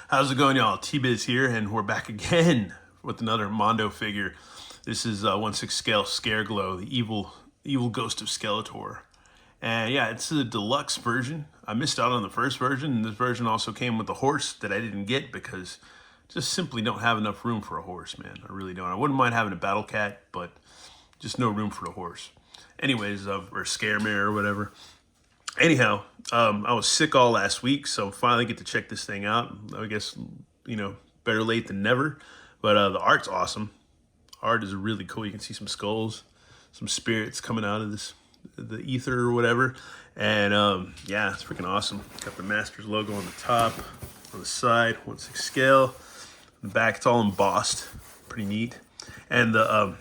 How's it going, y'all? T-Biz here, and we're back again with another Mondo figure. This is 1/6 scale Scareglow, the evil ghost of Skeletor. And yeah, it's a deluxe version. I missed out on the first version, and this version also came with a horse that I didn't get because just simply don't have enough room for a horse, man. I really don't. I wouldn't mind having a battle cat, but just no room for the horse. Anyways, or Scaremare or whatever. Anyhow, I was sick all last week, so finally get to check this thing out. I guess, better late than never. But the art's awesome. Art is really cool. You can see some skulls, some spirits coming out of the ether or whatever. And yeah, it's freaking awesome. Got the Masters logo on the top, on the side, 1/6 scale. On the back, it's all embossed. Pretty neat. And the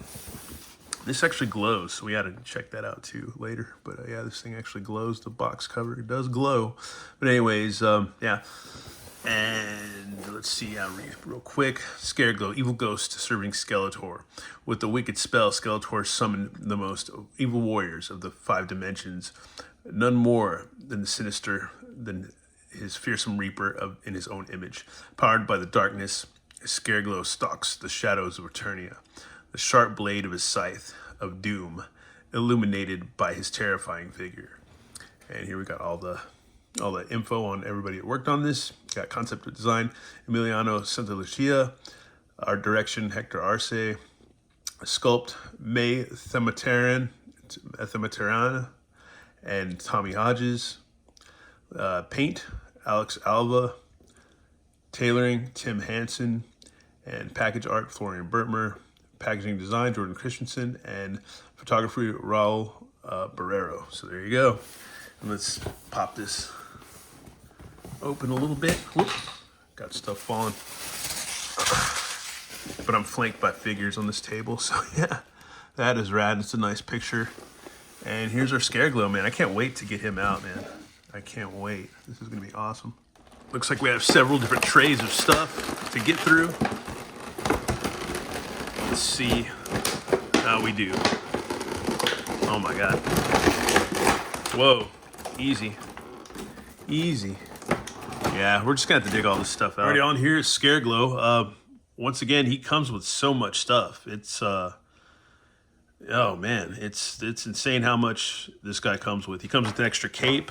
this actually glows, so we had to check that out too later. But yeah, this thing actually glows. The box cover does glow. But anyways, yeah. And let's see, I'll read real quick. Scareglow, evil ghost serving Skeletor. With the wicked spell, Skeletor summoned the most evil warriors of the 5 dimensions. None more than the sinister than his fearsome reaper in his own image. Powered by the darkness, Scareglow stalks the shadows of Eternia. The sharp blade of his scythe of doom, illuminated by his terrifying figure. And here we got all the info on everybody that worked on this. Got concept and design, Emiliano Santalucia. Art direction, Hector Arce. Sculpt, May Themateran, and Tommy Hodges. Paint, Alex Alva. Tailoring, Tim Hansen. And package art, Florian Bertmer. Packaging design, Jordan Christensen, and photography, Raul Barrero. So there you go. And let's pop this open a little bit. Whoops, got stuff falling. But I'm flanked by figures on this table, so yeah, that is rad. It's a nice picture. And here's our Scareglow, man. I can't wait to get him out, man. I can't wait. This is gonna be awesome. Looks like we have several different trays of stuff to get through. Let's see how we do. Oh my God. Whoa, easy. Easy. Yeah, we're just gonna have to dig all this stuff out. Already on here is Scareglow. Once again, he comes with so much stuff. It's, oh man, it's insane how much this guy comes with. He comes with an extra cape,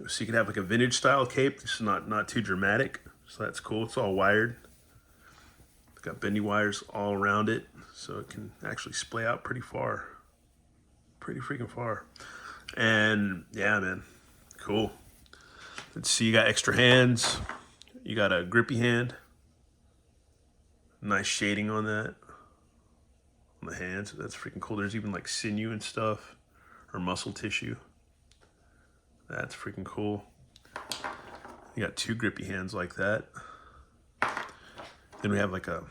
so you can have like a vintage style cape. This is not too dramatic, so that's cool. It's all wired. It's got bendy wires all around it, so it can actually splay out pretty far. Pretty freaking far. And yeah, man, cool. Let's see, you got extra hands. You got a grippy hand. Nice shading on that. On the hands, that's freaking cool. There's even like sinew and stuff, or muscle tissue. That's freaking cool. You got 2 grippy hands like that. Then we have like a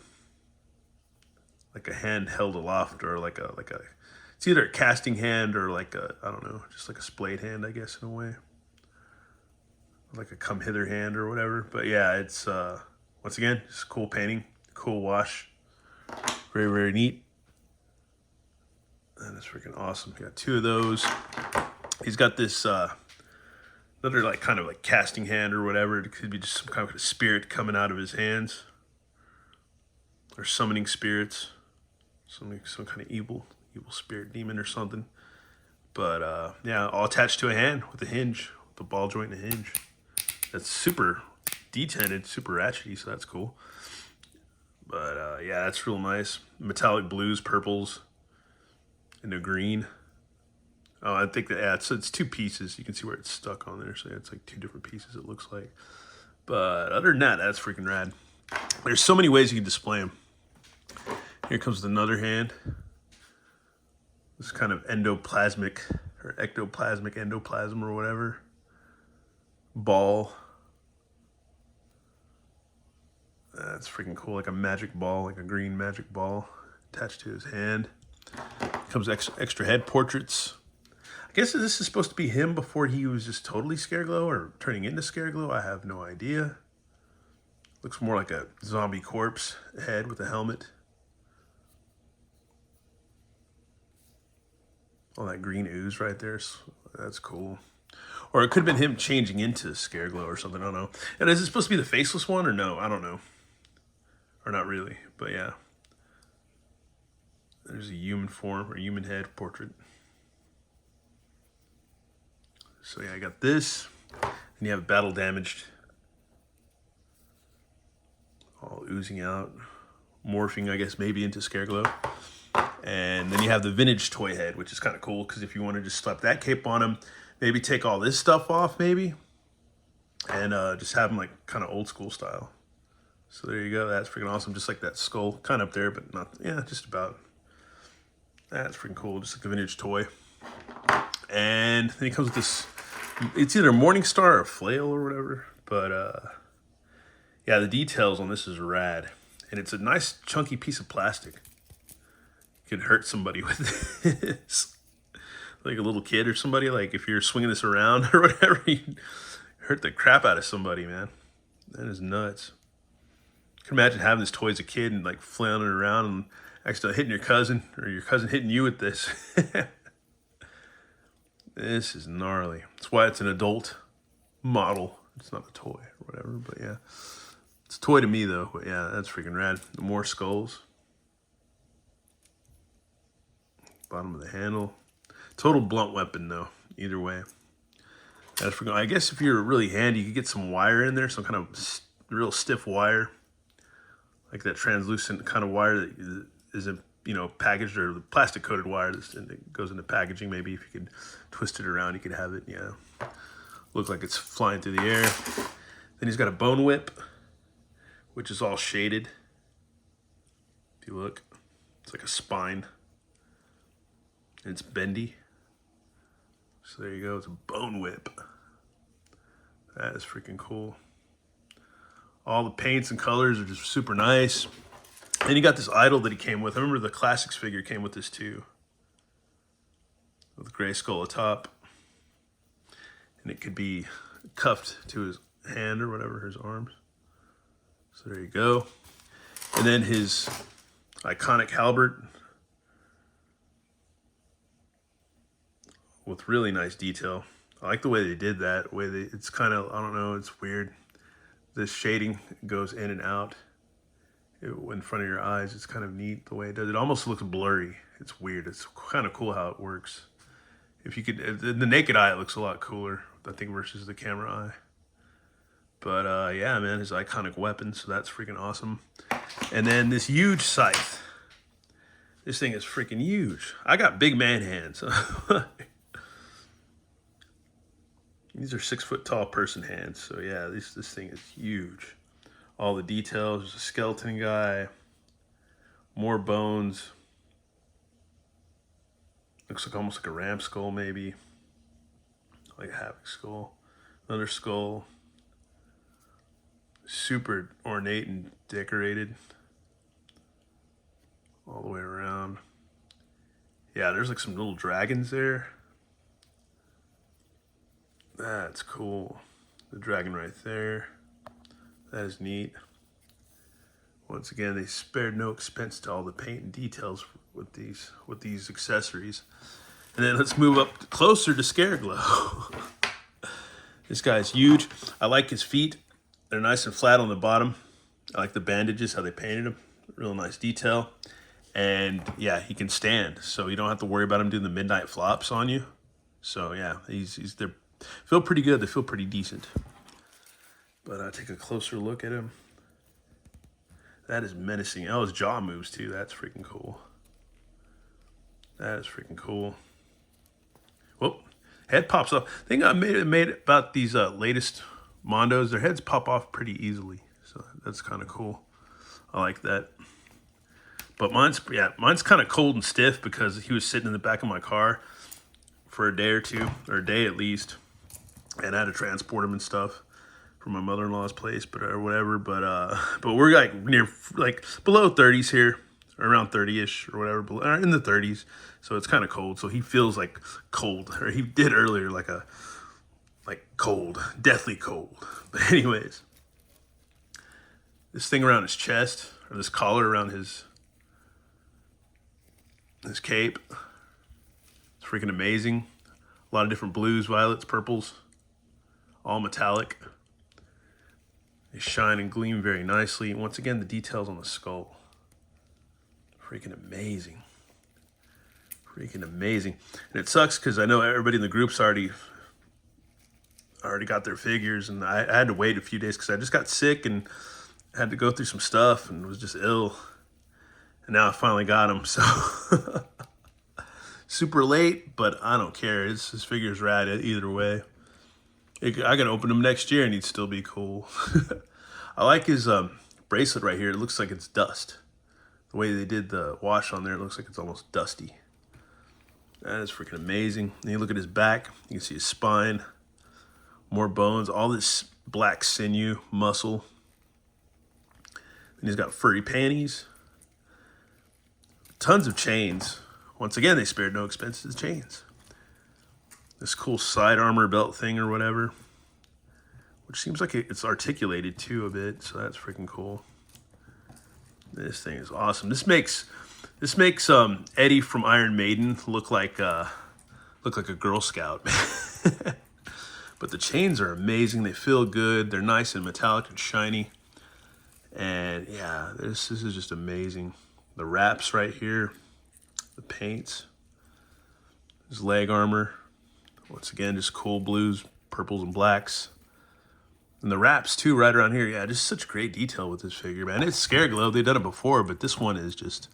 hand held aloft, or like a it's either a casting hand or like a, I don't know, just like a splayed hand, I guess, in a way. Like a come hither hand or whatever. But yeah, it's once again, just cool painting, cool wash. Very, very neat. And it's freaking awesome. Got 2 of those. He's got this another like kind of like casting hand or whatever. It could be just some kind of spirit coming out of his hands. Or summoning spirits. Some kind of evil spirit demon or something. But yeah, all attached to a hand with a hinge, with a ball joint and a hinge. That's super detented, super ratchety, so that's cool. But yeah, that's real nice. Metallic blues, purples, and a green. Oh, I think that, yeah, it's 2 pieces. You can see where it's stuck on there, so yeah, it's like 2 different pieces, it looks like. But other than that, that's freaking rad. There's so many ways you can display them. Here comes another hand. This kind of endoplasmic or ectoplasmic endoplasm or whatever. Ball. That's freaking cool, like a magic ball, like a green magic ball attached to his hand. Comes extra head portraits. I guess this is supposed to be him before he was just totally Scareglow or turning into Scareglow. I have no idea. Looks more like a zombie corpse head with a helmet. All that green ooze right there. That's cool. Or it could have been him changing into Scareglow or something, I don't know. And is it supposed to be the faceless one or no? I don't know. Or not really, but yeah. There's a human form or human head portrait. So yeah, I got this. And you have battle damaged. All oozing out. Morphing, I guess, maybe into Scareglow. And then you have the vintage toy head, which is kind of cool because if you want to just slap that cape on him, maybe take all this stuff off maybe, and just have him like kind of old school style. So there you go. That's freaking awesome. Just like that skull, kind of up there, but not, yeah, just about. That's freaking cool. Just like a vintage toy. And then he comes with this, it's either Morningstar or Flail or whatever, but yeah, the details on this is rad. And it's a nice chunky piece of plastic. You could hurt somebody with this. Like a little kid or somebody, like if you're swinging this around or whatever, you hurt the crap out of somebody, man. That is nuts. You can imagine having this toy as a kid and like flailing it around and accidentally hitting your cousin or your cousin hitting you with this. This is gnarly. That's why it's an adult model. It's not a toy or whatever, but yeah. It's a toy to me though, but yeah, that's freaking rad. More skulls. Bottom of the handle. Total blunt weapon though, either way. That's freaking, I guess if you're really handy, you could get some wire in there, some kind of real stiff wire. Like that translucent kind of wire that isn't, you know, packaged, or the plastic coated wire that goes into packaging. Maybe if you could twist it around, you could have it, yeah. Look like it's flying through the air. Then he's got a bone whip, which is all shaded. If you look, it's like a spine. And it's bendy. So there you go, it's a bone whip. That is freaking cool. All the paints and colors are just super nice. And you got this idol that he came with. I remember the Classics figure came with this too. With a gray skull atop. And it could be cuffed to his hand or whatever, his arms. So there you go. And then his iconic halberd. With really nice detail. I like the way they did that. It's kind of, I don't know, it's weird. The shading goes in and out in front of your eyes. It's kind of neat the way it does. It almost looks blurry. It's weird. It's kind of cool how it works. If you could, the naked eye, it looks a lot cooler, I think, versus the camera eye. But yeah, man, his iconic weapon, so that's freaking awesome. And then this huge scythe. This thing is freaking huge. I got big man hands. These are 6 foot tall person hands. So yeah, this thing is huge. All the details. There's a skeleton guy. More bones. Looks like almost like a ram skull maybe. Like a havoc skull. Another skull. Super ornate and decorated. All the way around. Yeah, there's like some little dragons there. That's cool. The dragon right there. That is neat. Once again, they spared no expense to all the paint and details with these accessories. And then let's move up closer to Scareglow. This guy's huge. I like his feet. They're nice and flat on the bottom. I like the bandages, how they painted them. Real nice detail. And yeah, he can stand, so you don't have to worry about him doing the midnight flops on you. So yeah, they're feel pretty good. They feel pretty decent. But take a closer look at him. That is menacing. Oh, his jaw moves too. That's freaking cool. That is freaking cool. Whoop. Head pops off. The thing I made about these latest Mondos, their heads pop off pretty easily. So that's kind of cool. I like that. But mine's kind of cold and stiff because he was sitting in the back of my car for a day or two, or a day at least. And I had to transport him and stuff from my mother-in-law's place, or whatever. But we're like below 30s here, or around 30-ish or whatever, in the 30s. So it's kind of cold. So he feels like cold, or he did earlier, like cold, deathly cold. But anyways, this thing around his chest, or this collar around his cape, it's freaking amazing. A lot of different blues, violets, purples. all metallic. They shine and gleam very nicely. Once again, the details on the skull. Freaking amazing. Freaking amazing. And it sucks because I know everybody in the group's already got their figures, and I had to wait a few days because I just got sick and had to go through some stuff and was just ill. And now I finally got them, so super late, but I don't care. His figure's rad either way. I gotta open him next year and he'd still be cool. I like his bracelet right here. It looks like it's dust. The way they did the wash on there, it looks like it's almost dusty. That is freaking amazing. And you look at his back, you can see his spine, more bones, all this black sinew, muscle. And he's got furry panties. Tons of chains. Once again, they spared no expense to the chains. This cool side armor belt thing or whatever, which seems like it's articulated too a bit, so that's freaking cool. This thing is awesome. This makes Eddie from Iron Maiden look like a Girl Scout. But the chains are amazing. They feel good. They're nice and metallic and shiny. And yeah, this is just amazing. The wraps right here, the paints, his leg armor. Once again, just cool blues, purples, and blacks. And the wraps too, right around here. Yeah, just such great detail with this figure, man. It's Scareglow. They've done it before, but this one is just,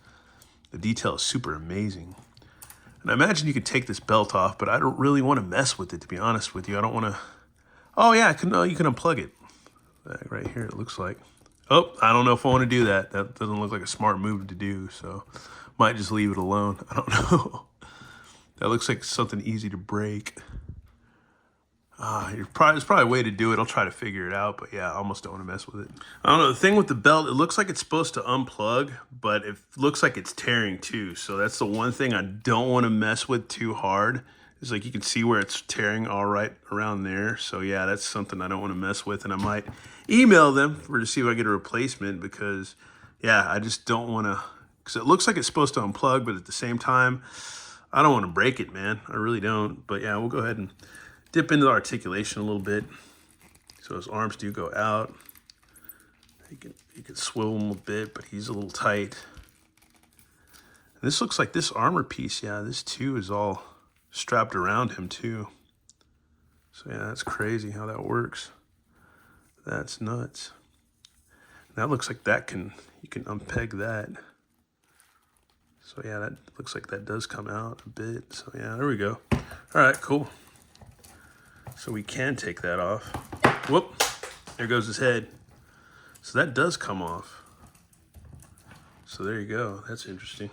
the detail is super amazing. And I imagine you could take this belt off, but I don't really want to mess with it, to be honest with you. I don't want to. Oh yeah, you can unplug it. Right here, it looks like. Oh, I don't know if I want to do that. That doesn't look like a smart move to do, so might just leave it alone. I don't know. That looks like something easy to break. There's probably a way to do it. I'll try to figure it out, but yeah, I almost don't want to mess with it. I don't know, the thing with the belt, it looks like it's supposed to unplug, but it looks like it's tearing too. So that's the one thing I don't want to mess with too hard. It's like you can see where it's tearing all right around there. So yeah, that's something I don't want to mess with, and I might email them to see if I get a replacement, because yeah, I just don't want to, because it looks like it's supposed to unplug, but at the same time, I don't want to break it, man. I really don't. But yeah, we'll go ahead and dip into the articulation a little bit. So his arms do go out. You can swivel him a bit, but he's a little tight. And this looks like this armor piece, yeah, this too is all strapped around him too. So yeah, that's crazy how that works. That's nuts. And that looks like you can unpeg that. So yeah, that looks like that does come out a bit. So yeah, there we go. All right, cool. So we can take that off. Whoop, there goes his head. So that does come off. So there you go, that's interesting.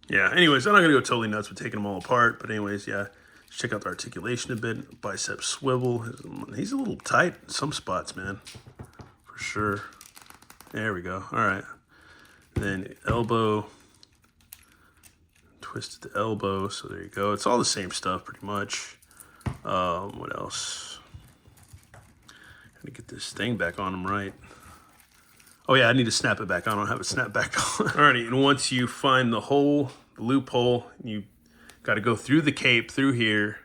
Yeah, anyways, I'm not gonna go totally nuts with taking them all apart, but anyways, yeah, let's check out the articulation a bit. Bicep swivel, he's a little tight in some spots, man, for sure. There we go, all right. Then elbow, twisted the elbow, so there you go. It's all the same stuff pretty much. What else? Gotta get this thing back on him right. Oh yeah, I need to snap it back on. I don't have it snapped back on. Alrighty, and once you find the hole, the loophole, you gotta go through the cape, through here,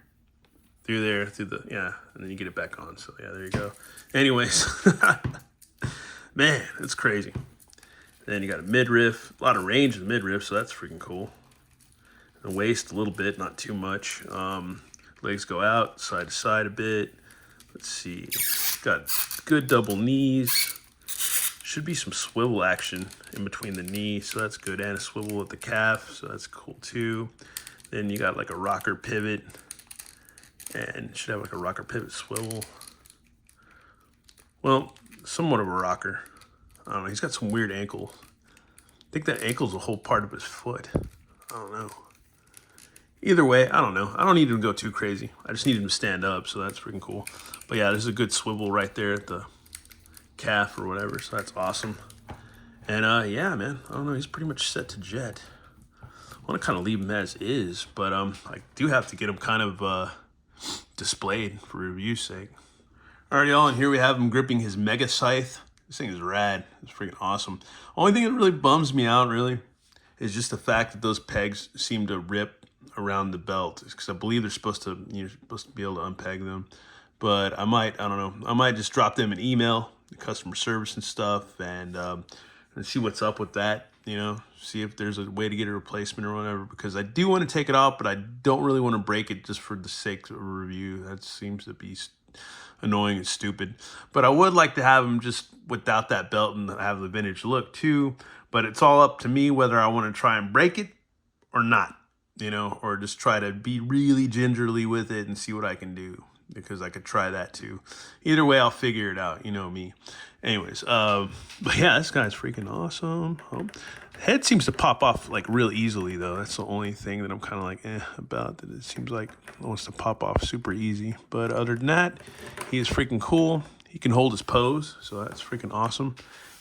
through there, yeah, and then you get it back on. So yeah, there you go. Anyways, man, it's crazy. Then you got a midriff, a lot of range in the midriff, so that's freaking cool. The waist a little bit, not too much. Legs go out side to side a bit. Let's see, got good double knees. Should be some swivel action in between the knees, so that's good. And a swivel at the calf, so that's cool too. Then you got like a rocker pivot, and should have like a rocker pivot swivel. Well, somewhat of a rocker. I don't know, he's got some weird ankle. I think that ankle's a whole part of his foot. I don't know. Either way, I don't know. I don't need him to go too crazy. I just need him to stand up, so that's freaking cool. But yeah, there's a good swivel right there at the calf or whatever, so that's awesome. And yeah, man, I don't know, he's pretty much set to jet. I want to kind of leave him as is, but I do have to get him kind of displayed for review's sake. Alright, y'all, and here we have him gripping his mega scythe. This thing is rad. It's freaking awesome. Only thing that really bums me out, really, is just the fact that those pegs seem to rip around the belt, because I believe you're supposed to be able to unpeg them. But I might, I don't know, I might just drop them an email, the customer service and stuff, and see what's up with that, you know, see if there's a way to get a replacement or whatever, because I do want to take it off, but I don't really want to break it just for the sake of a review. That seems to be annoying and stupid. But I would like to have them just without that belt and have the vintage look too. But it's all up to me whether I want to try and break it or not, you know, or just try to be really gingerly with it and see what I can do, because I could try that too. Either way, I'll figure it out. You know me. Anyways, but yeah, this guy's freaking awesome. Head seems to pop off like real easily though. That's the only thing that I'm kind of like about. That it seems like it wants to pop off super easy. But other than that, he is freaking cool. He can hold his pose, so that's freaking awesome.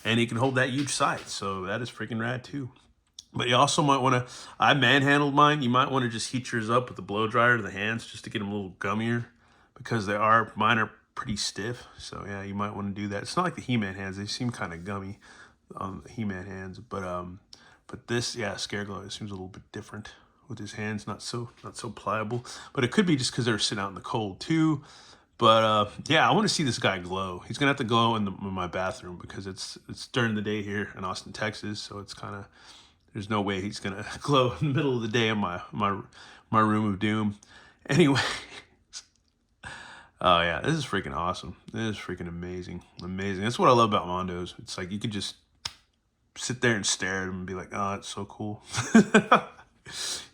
And he can hold that huge sight, so that is freaking rad too. But you also might want to, I manhandled mine. You might want to just heat yours up with the blow dryer to the hands just to get them a little gummier, because mine are pretty stiff. So yeah, you might want to do that. It's not like the He-Man hands. They seem kind of gummy on the He-Man hands. But this, yeah, Scareglow, it seems a little bit different with his hands, not so pliable. But it could be just because they were sitting out in the cold too. But yeah, I want to see this guy glow. He's gonna have to glow in my bathroom, because it's during the day here in Austin, Texas. So it's kind of, there's no way he's gonna glow in the middle of the day in my room of doom. Anyway, oh yeah, this is freaking awesome. This is freaking amazing, amazing. That's what I love about Mondos. It's like you could just sit there and stare at them and be like, oh, it's so cool.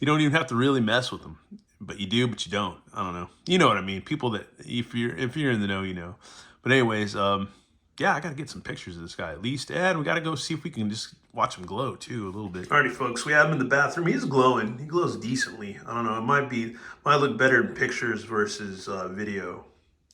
You don't even have to really mess with them, but you do, but you don't. I don't know. You know what I mean? People that, if you're in the know, you know. But anyways, yeah, I got to get some pictures of this guy at least. And we got to go see if we can just watch him glow too a little bit. Alrighty, folks, we have him in the bathroom. He's glowing. He glows decently. I don't know. It might look better in pictures versus video,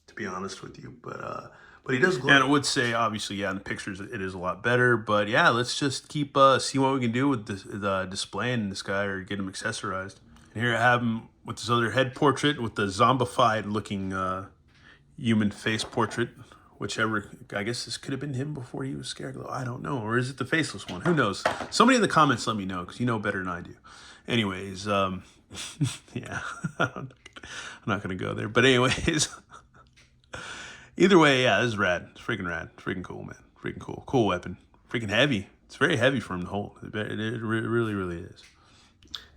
to be honest with you. But he does glow. And I would say, obviously, yeah, in the pictures it is a lot better. But yeah, let's just keep see what we can do with the displaying this guy or get him accessorized. And here I have him with this other head portrait with the zombified looking human face portrait. Whichever, I guess this could have been him before he was Scareglow. I don't know. Or is it the faceless one? Who knows? Somebody in the comments let me know, because you know better than I do. Anyways, yeah, I'm not going to go there. But anyways, either way, yeah, this is rad. It's freaking rad. It's freaking cool, man. Freaking cool. Cool weapon. Freaking heavy. It's very heavy for him to hold. It really, really is.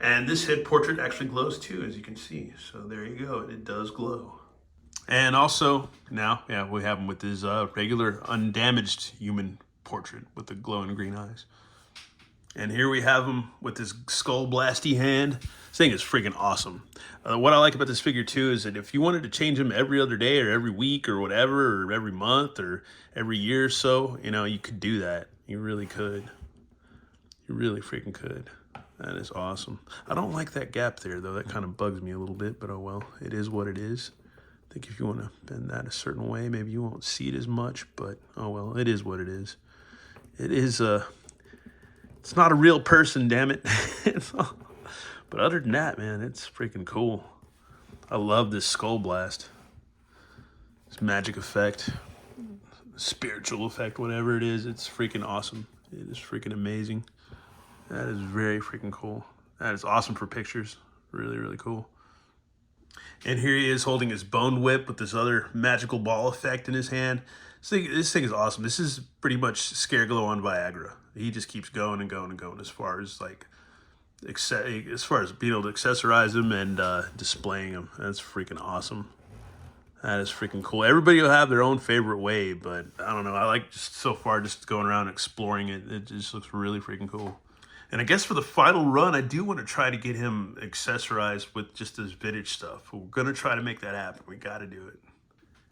And this head portrait actually glows too, as you can see. So there you go. It does glow. And also, now, yeah, we have him with his regular undamaged human portrait with the glowing green eyes. And here we have him with his skull blasty hand. This thing is freaking awesome. What I like about this figure too is that if you wanted to change him every other day or every week or whatever, or every month or every year or so, you know, you could do that. You really could. You really freaking could. That is awesome. I don't like that gap there though. That kind of bugs me a little bit, but oh well, it is what it is. I think if you want to bend that a certain way, maybe you won't see it as much, but oh well, it is what it is. It is it's not a real person, damn it. But other than that, man, it's freaking cool. I love this skull blast. This magic effect, spiritual effect, whatever it is, it's freaking awesome. It is freaking amazing. That is very freaking cool. That is awesome for pictures. Really, really cool. And here he is holding his bone whip with this other magical ball effect in his hand. This thing is awesome. This is pretty much Scareglow on Viagra. He just keeps going and going and going as far as being able to accessorize him and displaying him. That's freaking awesome. That is freaking cool. Everybody will have their own favorite way, but I don't know. I like just so far just going around exploring it. It just looks really freaking cool. And I guess for the final run, I do want to try to get him accessorized with just this vintage stuff. We're going to try to make that happen. We got to do it.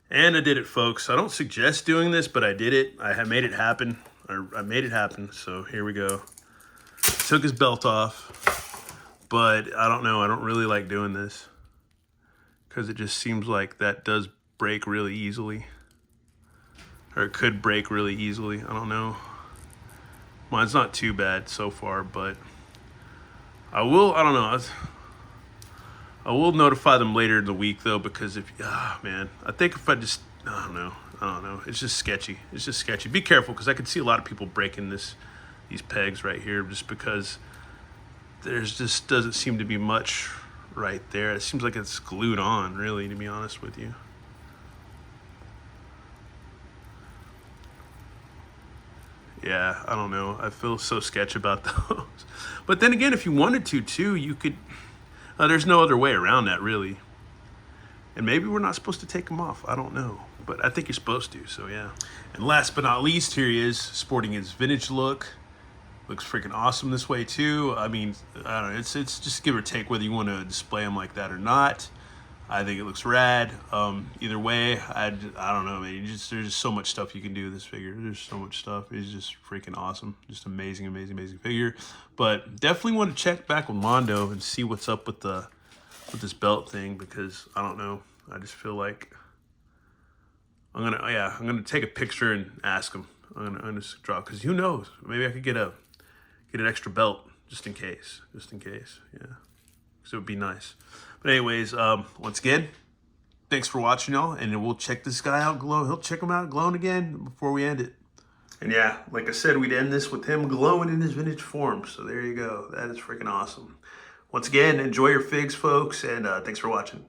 And I did it, folks. I don't suggest doing this, but I did it. I have made it happen. I made it happen. So here we go. Took his belt off, but I don't know. I don't really like doing this because it just seems like that does break really easily, or it could break really easily. I don't know. Mine's not too bad so far, but I don't know. I will notify them later in the week though, because man, I think if I just, I don't know. It's just sketchy. It's just sketchy. Be careful, because I can see a lot of people breaking these pegs right here just because there's just doesn't seem to be much right there. It seems like it's glued on, really, to be honest with you. Yeah, I don't know. I feel so sketchy about those. But then again, if you wanted to too, you could. There's no other way around that, really. And maybe we're not supposed to take them off. I don't know. But I think you're supposed to, so yeah. And last but not least, here he is, sporting his vintage look. Looks freaking awesome this way, too. I mean, I don't know. It's just give or take whether you want to display him like that or not. I think it looks rad. Either way, I don't know, man. There's just so much stuff you can do with this figure. There's so much stuff. It's just freaking awesome. Just amazing, amazing, amazing figure. But definitely want to check back with Mondo and see what's up with this belt thing, because I don't know. I just feel like I'm gonna take a picture and ask him. I'm gonna draw, because who knows? Maybe I could get an extra belt just in case. Yeah. So it would be nice. But anyways, once again, thanks for watching, y'all. And we'll check this guy out, He'll check him out glowing again before we end it. And yeah, like I said, we'd end this with him glowing in his vintage form. So there you go. That is freaking awesome. Once again, enjoy your figs, folks. And thanks for watching.